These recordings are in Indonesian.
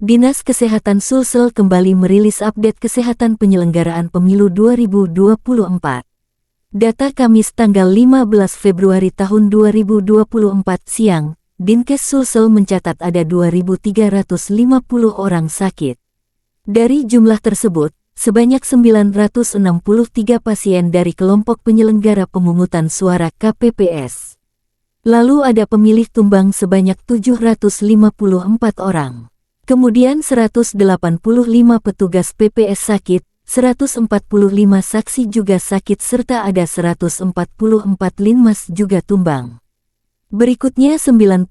Dinas Kesehatan Sulsel kembali merilis update kesehatan penyelenggaraan pemilu 2024. Data Kamis tanggal 15 Februari tahun 2024 siang, Dinkes Sulsel mencatat ada 2.350 orang sakit. Dari jumlah tersebut, sebanyak 963 pasien dari kelompok penyelenggara pemungutan suara KPPS. Lalu ada pemilih tumbang sebanyak 754 orang. Kemudian 185 petugas PPS sakit, 145 saksi juga sakit serta ada 144 linmas juga tumbang. Berikutnya 98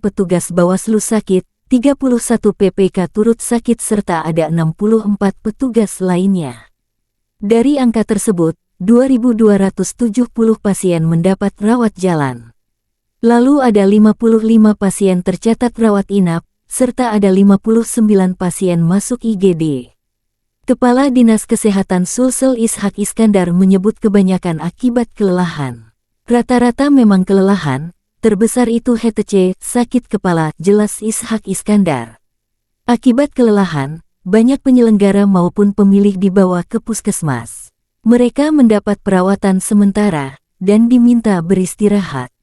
petugas Bawaslu sakit, 31 PPK turut sakit serta ada 64 petugas lainnya. Dari angka tersebut, 2.270 pasien mendapat rawat jalan. Lalu ada 55 pasien tercatat rawat inap, serta ada 59 pasien masuk IGD. Kepala Dinas Kesehatan Sulsel Ishak Iskandar menyebut kebanyakan akibat kelelahan. Rata-rata memang kelelahan, terbesar itu HTC, sakit kepala, jelas Ishak Iskandar. Akibat kelelahan, banyak penyelenggara maupun pemilih dibawa ke puskesmas. Mereka mendapat perawatan sementara, dan diminta beristirahat.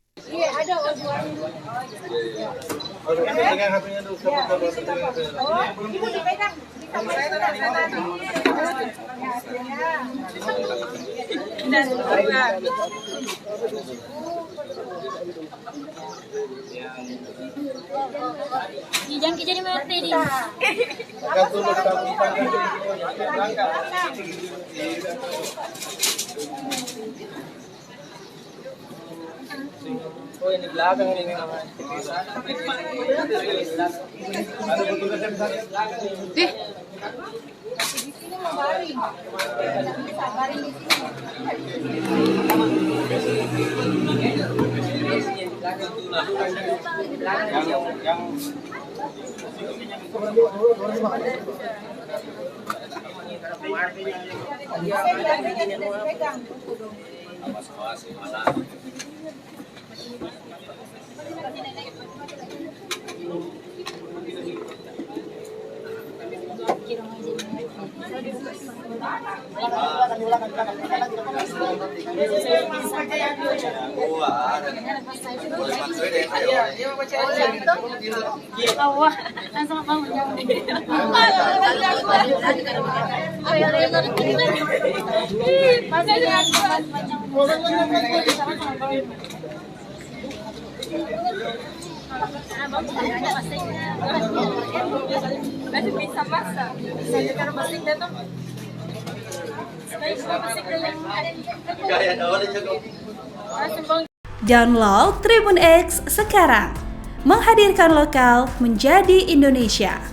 Jangan jadi mati di. Oh, yang di belakang ini namanya. Bisa masak. Saya cara masak datang. Download Tribun X sekarang, menghadirkan lokal menjadi Indonesia.